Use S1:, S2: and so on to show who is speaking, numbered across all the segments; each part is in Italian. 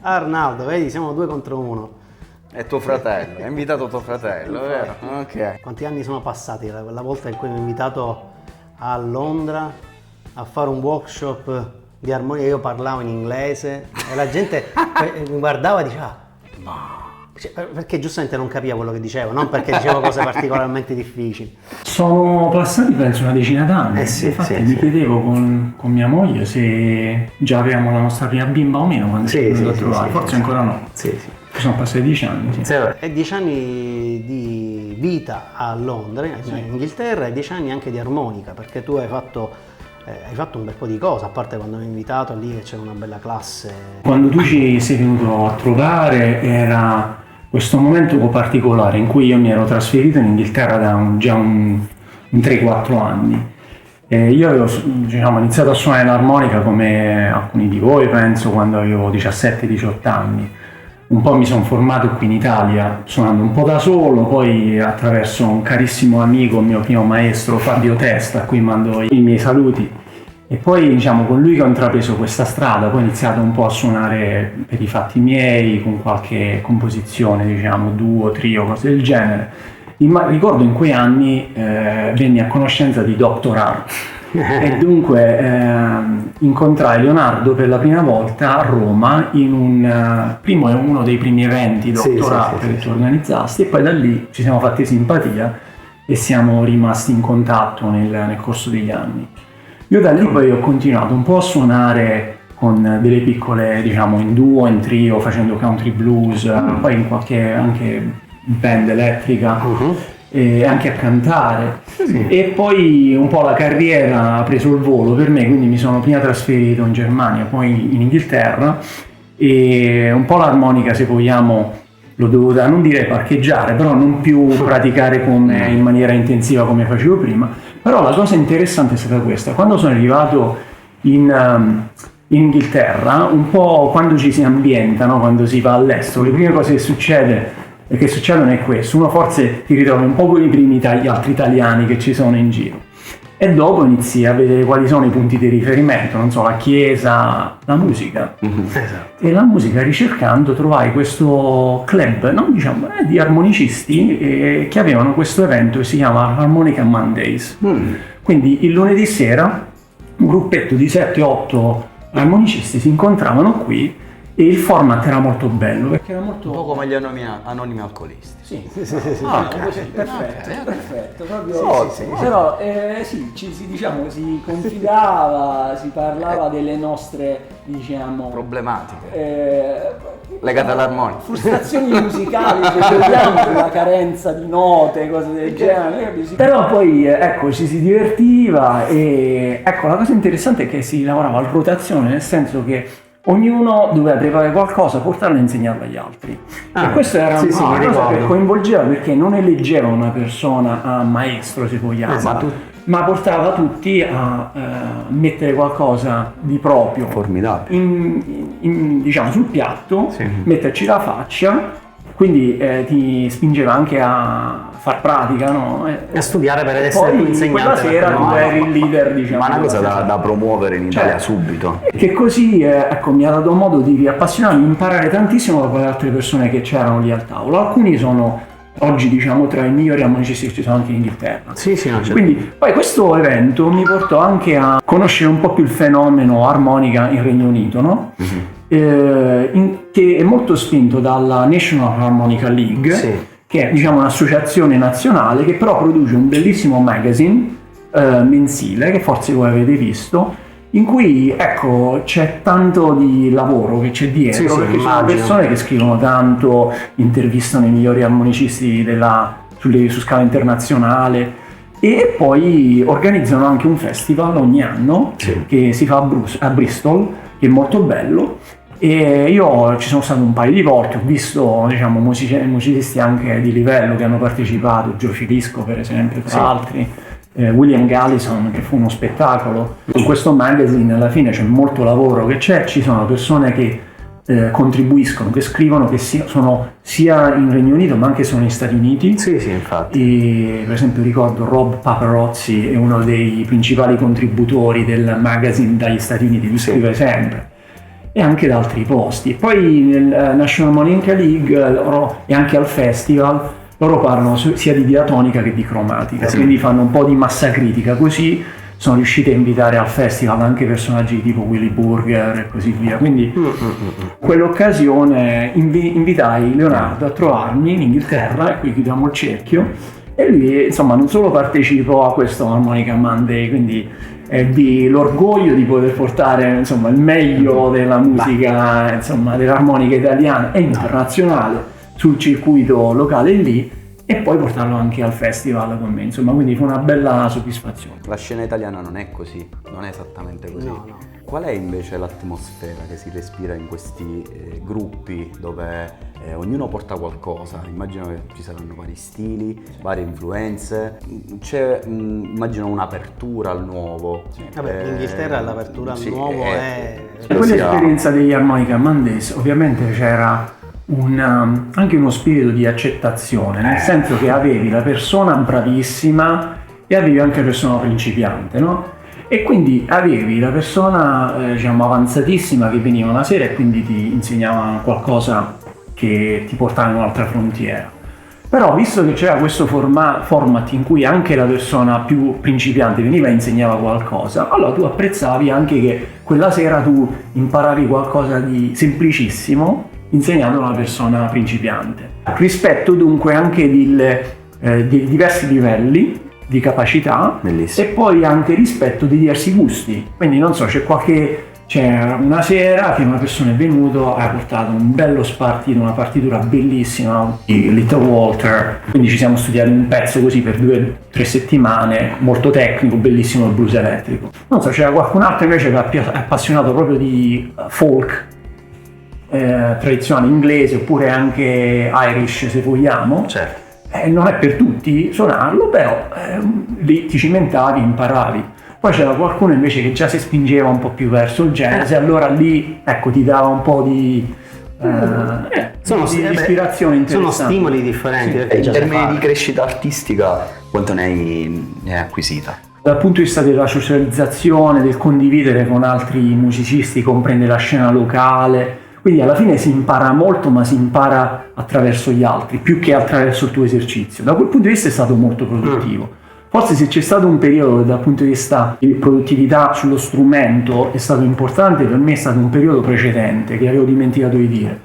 S1: Arnaldo, vedi, siamo 2 contro 1.
S2: È tuo fratello, hai invitato tuo fratello, vero? Ok.
S1: Quanti anni sono passati da quella volta in cui mi ha invitato a Londra a fare un workshop di armonia? Io parlavo in inglese e la gente mi guardava e diceva perché giustamente non capiva quello che dicevo, non perché dicevo cose particolarmente difficili.
S3: Sono passati penso una decina d'anni, infatti mi chiedevo con mia moglie se già avevamo la nostra prima bimba o meno quando siamo venuti a trovare, forse ancora no.
S1: Sì.
S3: Sono passati 10 anni. Sì.
S1: E 10 anni di vita a Londra, in Inghilterra, e 10 anni anche di armonica, perché tu hai fatto un bel po' di cose, a parte quando mi hai invitato lì che c'era una bella classe.
S3: Quando tu ci sei venuto a trovare era questo momento un po' particolare in cui io mi ero trasferito in Inghilterra da già un 3-4 anni. Io avevo iniziato a suonare l'armonica come alcuni di voi, penso, quando avevo 17-18 anni. Un po' mi sono formato qui in Italia, suonando un po' da solo, poi attraverso un carissimo amico, il mio primo maestro Fabio Testa, a cui mando i miei saluti. E poi con lui che ho intrapreso questa strada, poi ho iniziato un po' a suonare per i fatti miei, con qualche composizione, duo, trio, cose del genere. Ricordo in quei anni venni a conoscenza di Dr. Art e dunque incontrai Leonardo per la prima volta a Roma in uno dei primi eventi Dr. Art che tu organizzasti, e poi da lì ci siamo fatti simpatia e siamo rimasti in contatto nel corso degli anni. Io da lì poi ho continuato un po' a suonare con delle piccole, in duo, in trio, facendo country blues, poi in qualche anche band elettrica, e anche a cantare. E poi un po' la carriera ha preso il volo per me, quindi mi sono prima trasferito in Germania, poi in Inghilterra, e un po' l'armonica, se vogliamo, l'ho dovuta, non dire parcheggiare, però non più praticare in maniera intensiva come facevo prima. Però la cosa interessante è stata questa: quando sono arrivato in Inghilterra, un po' quando ci si ambienta, no? Quando si va all'estero, le prime cose che succedono è questo: uno forse ti ritrovi un po' con i primi altri italiani che ci sono in giro, e dopo inizi a vedere quali sono i punti di riferimento, non so, la chiesa, la musica. E la musica, ricercando, trovai questo club, no? Di armonicisti che avevano questo evento che si chiama Harmonica Mondays. Quindi il lunedì sera un gruppetto di 7-8 armonicisti si incontravano qui, e il format era molto bello perché era molto
S2: un po' come gli anonimi alcolisti.
S3: Sì. Perfetto, proprio sì. Però si confidava, si parlava delle nostre,
S2: problematiche legate all'armonica,
S3: frustrazioni musicali, se vogliamo, la carenza di note, cose del genere. Però poi ci si divertiva, e la cosa interessante è che si lavorava a rotazione, nel senso che ognuno doveva preparare qualcosa, portarlo e insegnarlo agli altri. E questo era una cosa che coinvolgeva, perché non eleggeva una persona a maestro, se vogliamo, ma portava tutti a mettere qualcosa di proprio sul piatto, metterci la faccia, quindi ti spingeva anche a far pratica, no?
S1: A studiare per essere più insegnante.
S3: Quella sera tu eri il leader,
S2: ma una cosa da promuovere in Italia subito.
S3: Che così mi ha dato modo di riappassionarmi, imparare tantissimo da quelle altre persone che c'erano lì al tavolo. Alcuni sono oggi tra i migliori armonicisti che ci sono anche in Inghilterra. Quindi poi questo evento mi portò anche a conoscere un po' più il fenomeno armonica in Regno Unito, no? Che è molto spinto dalla National Harmonica League, che è un'associazione nazionale che però produce un bellissimo magazine mensile, che forse voi avete visto, in cui c'è tanto di lavoro che c'è dietro, perché ci sono persone che scrivono tanto, intervistano i migliori armonicisti su scala internazionale, e poi organizzano anche un festival ogni anno che si fa a Bristol, che è molto bello. E io ci sono stato un paio di volte, ho visto musicisti anche di livello che hanno partecipato, Joe Filisco per esempio, tra altri, William Gallison, che fu uno spettacolo. In questo magazine alla fine c'è molto lavoro ci sono persone che contribuiscono, che scrivono, che sono sia in Regno Unito ma anche sono negli Stati Uniti.
S2: Infatti.
S3: E, per esempio, ricordo Rob Paparozzi è uno dei principali contributori del magazine dagli Stati Uniti, lui scrive sempre. e anche da altri posti. Poi nel National Harmonica League e anche al festival loro parlano sia di diatonica che di cromatica, quindi fanno un po' di massa critica, così sono riusciti a invitare al festival anche personaggi tipo Willy Burger e così via. Quindi in quell'occasione invitai Leonardo a trovarmi in Inghilterra, e qui chiudiamo il cerchio, e lui insomma non solo partecipò a questo Harmonica Monday, quindi ebbi l'orgoglio di poter portare insomma il meglio della musica, insomma dell'armonica italiana e internazionale sul circuito locale lì, e poi portarlo anche al festival con me, insomma, quindi fu una bella soddisfazione.
S2: La scena italiana non è così, non è esattamente così.
S1: No.
S2: Qual è invece l'atmosfera che si respira in questi gruppi dove ognuno porta qualcosa? Immagino che ci saranno vari stili, varie influenze, c'è immagino un'apertura al nuovo.
S1: Vabbè, in Inghilterra l'apertura al nuovo è...
S3: E quell'esperienza degli Harmonica Mondays ovviamente c'era anche uno spirito di accettazione, nel senso che avevi la persona bravissima e avevi anche la persona principiante, no? E quindi avevi la persona diciamo avanzatissima che veniva una sera e quindi ti insegnava qualcosa che ti portava in un'altra frontiera. Però visto che c'era questo format in cui anche la persona più principiante veniva e insegnava qualcosa, allora tu apprezzavi anche che quella sera tu imparavi qualcosa di semplicissimo insegnato a una persona principiante. Rispetto dunque anche di diversi livelli di capacità.
S2: Bellissimo.
S3: E poi anche rispetto di diversi gusti. Quindi non so, c'è una sera che una persona è venuto, ha portato un bello spartito, una partitura bellissima di Little Walter, quindi ci siamo studiati un pezzo così per 2-3 settimane, molto tecnico, bellissimo il blues elettrico. Non so, c'era qualcun altro invece che è appassionato proprio di folk tradizionale inglese oppure anche Irish se vogliamo.
S2: Certo.
S3: Non è per tutti suonarlo, però lì ti cimentavi, imparavi. Poi c'era qualcuno invece che già si spingeva un po' più verso il jazz e allora lì ecco ti dava un po' di ispirazione interessante.
S1: Sono stimoli differenti.
S4: E in termini di crescita artistica quanto ne hai acquisita?
S3: Dal punto di vista della socializzazione, del condividere con altri musicisti, comprende la scena locale. Quindi alla fine si impara molto, ma si impara attraverso gli altri, più che attraverso il tuo esercizio. Da quel punto di vista è stato molto produttivo. Forse se c'è stato un periodo dal punto di vista di produttività sullo strumento è stato importante, per me è stato un periodo precedente, che avevo dimenticato di dire.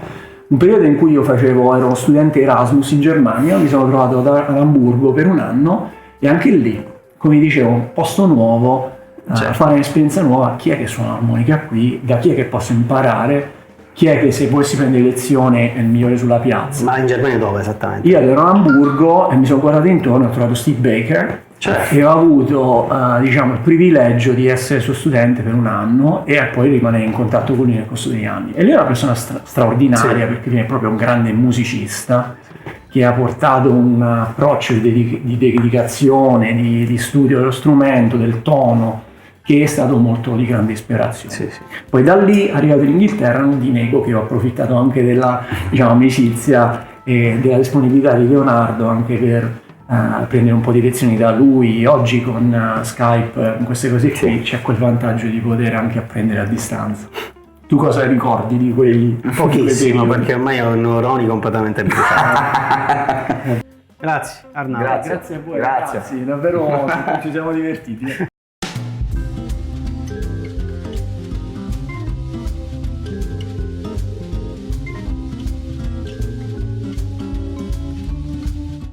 S3: Un periodo in cui ero studente Erasmus in Germania, mi sono trovato ad Amburgo per un anno e anche lì, come dicevo, un posto nuovo, fare un'esperienza nuova, chi è che suona l'armonica qui, da chi è che posso imparare, chi è che se volessi prendere lezione è il migliore sulla piazza.
S1: Ma in Germania dove esattamente?
S3: Io ero a Amburgo e mi sono guardato intorno e ho trovato Steve Baker e ho avuto diciamo il privilegio di essere suo studente per un anno e poi rimanere in contatto con lui nel corso degli anni. E lui è una persona straordinaria, perché lui è proprio un grande musicista che ha portato un approccio di dedicazione, di studio dello strumento, del tono, che è stato molto di grande ispirazione. Poi da lì, arrivato in Inghilterra, non ti nego che ho approfittato anche della amicizia e della disponibilità di Leonardo anche per prendere un po' di lezioni da lui. Oggi con Skype, con queste cose qui, c'è quel vantaggio di poter anche apprendere a distanza. Tu cosa ricordi di quei
S1: Pochissimo, perché ormai ho i neuroni completamente bruciati. Grazie Arnaldo.
S3: Grazie a voi, ragazzi, davvero ci siamo divertiti.